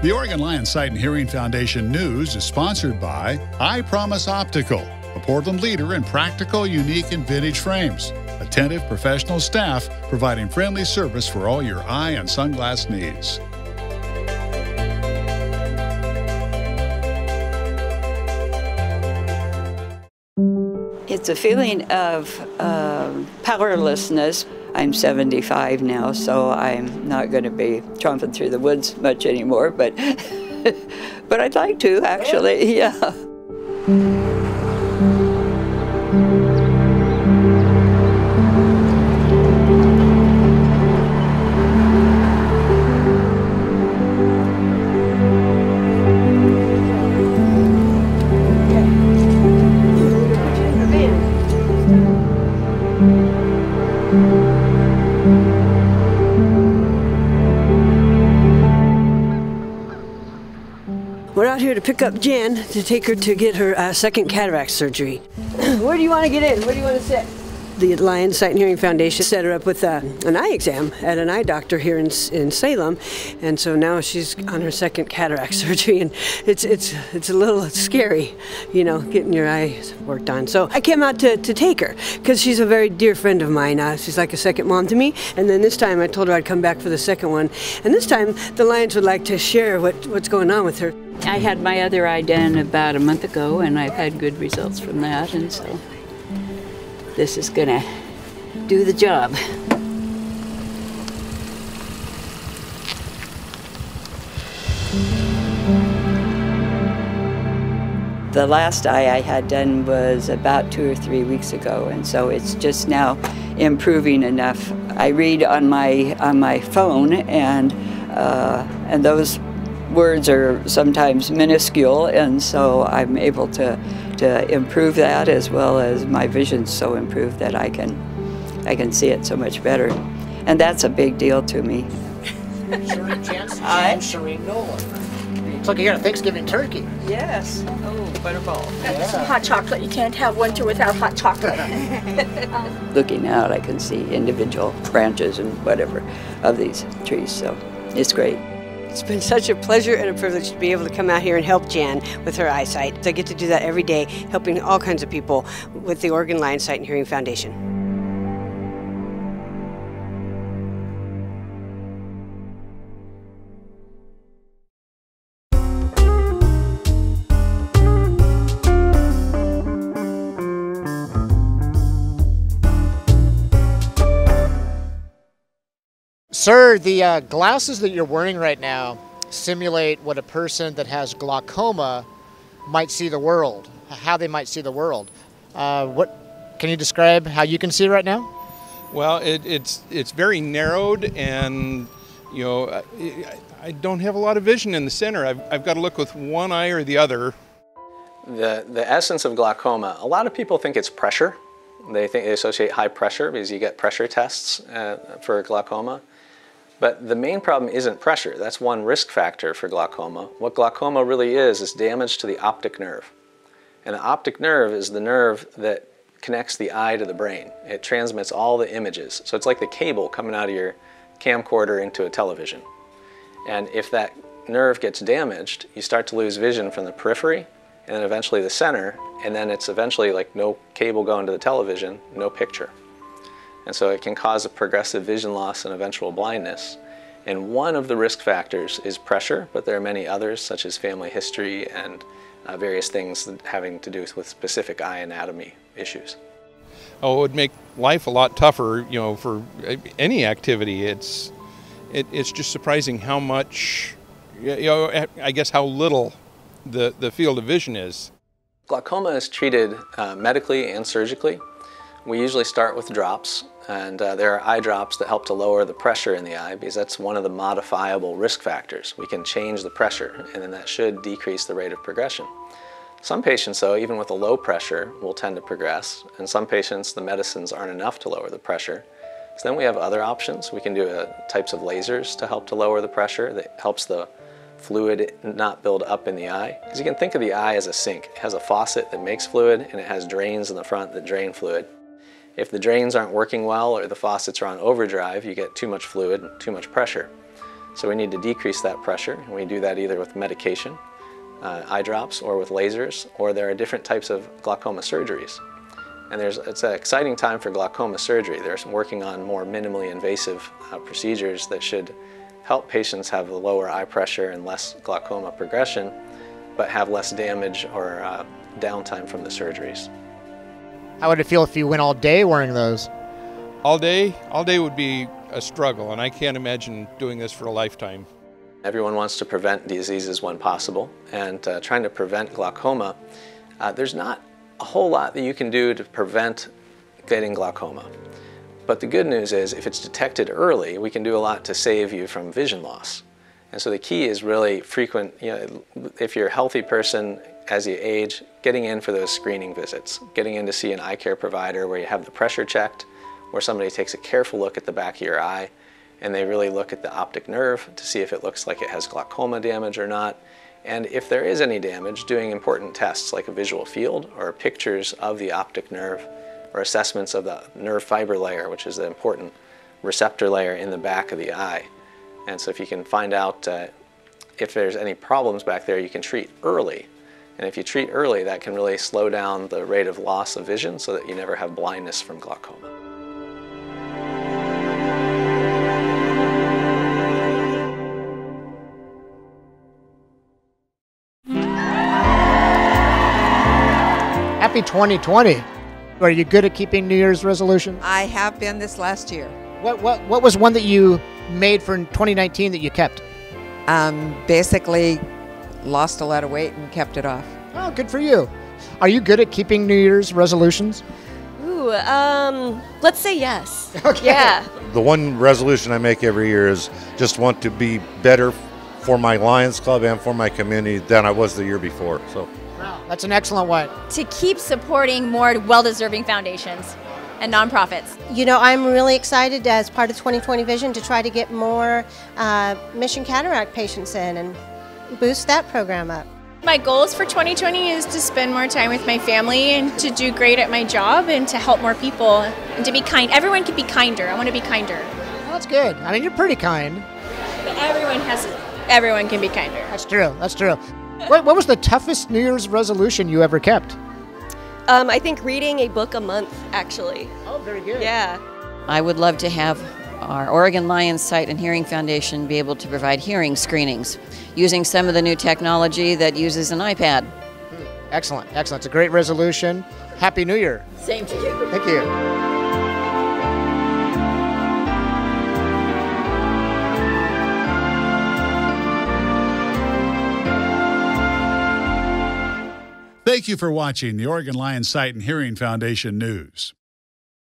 The Oregon Lion Sight and Hearing Foundation News is sponsored by I Promise Optical, a Portland leader in practical, unique, and vintage frames. Attentive professional staff providing friendly service for all your eye and sunglass needs. It's a feeling of powerlessness. I'm 75 now, so I'm not going to be tromping through the woods much anymore, but but I'd like to, actually, yeah. We're out here to pick up Jan to take her to get her second cataract surgery. Where do you want to get in? Where do you want to sit? The Lion Sight and Hearing Foundation set her up with an eye exam at an eye doctor here in Salem, and so now she's on her second cataract surgery, and it's a little scary, you know, getting your eyes worked on. So I came out to take her because she's a very dear friend of mine. She's like a second mom to me. And then this time I told her I'd come back for the second one, and this time the Lions would like to share what's going on with her. I had my other eye done about a month ago, and I've had good results from that, and so this is gonna do the job. The last eye I had done was about 2 or 3 weeks ago, and so it's just now improving enough. I read on my phone, and those words are sometimes minuscule, and so I'm able to improve that, as well as my vision's so improved that I can see it so much better, and that's a big deal to me. Shireen Jensen and Shireen Nolan. It's like you got a Thanksgiving turkey. Yes. Oh, butterball. Yeah. Some hot chocolate. You can't have winter without hot chocolate. Looking out, I can see individual branches and whatever of these trees, so it's great. It's been such a pleasure and a privilege to be able to come out here and help Jan with her eyesight. I get to do that every day, helping all kinds of people with the Oregon Lion Sight and Hearing Foundation. Sir, the glasses that you're wearing right now simulate what a person that has glaucoma might see the world, how they might see the world. What can you describe how you can see right now? Well, it's very narrowed, and you know, I don't have a lot of vision in the center. I've got to look with one eye or the other. The essence of glaucoma, a lot of people think it's pressure. They associate high pressure because you get pressure tests for glaucoma. But the main problem isn't pressure. That's one risk factor for glaucoma. What glaucoma really is damage to the optic nerve. And the optic nerve is the nerve that connects the eye to the brain. It transmits all the images. So it's like the cable coming out of your camcorder into a television. And if that nerve gets damaged, you start to lose vision from the periphery, and then eventually the center, and then it's eventually like no cable going to the television, no picture. And so it can cause a progressive vision loss and eventual blindness. And one of the risk factors is pressure, but there are many others, such as family history and various things having to do with specific eye anatomy issues. Oh, it would make life a lot tougher, you know, for any activity. It's just surprising how much, you know, I guess how little the field of vision is. Glaucoma is treated medically and surgically. We usually start with drops, and there are eye drops that help to lower the pressure in the eye because that's one of the modifiable risk factors. We can change the pressure, and then that should decrease the rate of progression. Some patients, though, even with a low pressure, will tend to progress, and some patients, the medicines aren't enough to lower the pressure. So then we have other options. We can do types of lasers to help to lower the pressure that helps the fluid not build up in the eye. Because you can think of the eye as a sink. It has a faucet that makes fluid, and it has drains in the front that drain fluid. If the drains aren't working well or the faucets are on overdrive, you get too much fluid and too much pressure. So we need to decrease that pressure, and we do that either with medication, eye drops, or with lasers, or there are different types of glaucoma surgeries. And it's an exciting time for glaucoma surgery. They're working on more minimally invasive procedures that should help patients have lower eye pressure and less glaucoma progression, but have less damage or downtime from the surgeries. How would it feel if you went all day wearing those? All day would be a struggle, and I can't imagine doing this for a lifetime. Everyone wants to prevent diseases when possible, and trying to prevent glaucoma, there's not a whole lot that you can do to prevent getting glaucoma. But the good news is if it's detected early, we can do a lot to save you from vision loss. And so the key is really frequent, if you're a healthy person as you age, getting in for those screening visits, getting in to see an eye care provider where you have the pressure checked, where somebody takes a careful look at the back of your eye, and they really look at the optic nerve to see if it looks like it has glaucoma damage or not. And if there is any damage, doing important tests like a visual field or pictures of the optic nerve or assessments of the nerve fiber layer, which is the important receptor layer in the back of the eye. And so if you can find out if there's any problems back there, you can treat early. And if you treat early, that can really slow down the rate of loss of vision so that you never have blindness from glaucoma. Happy 2020. Are you good at keeping New Year's resolutions? I have been this last year. What was one that you made for 2019 that you kept? Basically lost a lot of weight and kept it off. Oh, good for you. Are you good at keeping New Year's resolutions? Ooh, let's say yes. Okay. Yeah. The one resolution I make every year is just want to be better for my Lions Club and for my community than I was the year before. So. Wow, that's an excellent one. To keep supporting more well-deserving foundations and nonprofits. You know, I'm really excited as part of 2020 Vision to try to get more Mission Cataract patients in and boost that program up. My goals for 2020 is to spend more time with my family and to do great at my job and to help more people and to be kind. Everyone can be kinder. I want to be kinder. Well, that's good. I mean, you're pretty kind. But everyone can be kinder. That's true. That's true. What was the toughest New Year's resolution you ever kept? I think reading a book a month, actually. Oh, very good. Yeah. I would love to have our Oregon Lions Sight and Hearing Foundation be able to provide hearing screenings using some of the new technology that uses an iPad. Excellent, excellent. It's a great resolution. Happy New Year. Same to you. Thank you. Thank you for watching the Oregon Lions Sight and Hearing Foundation News.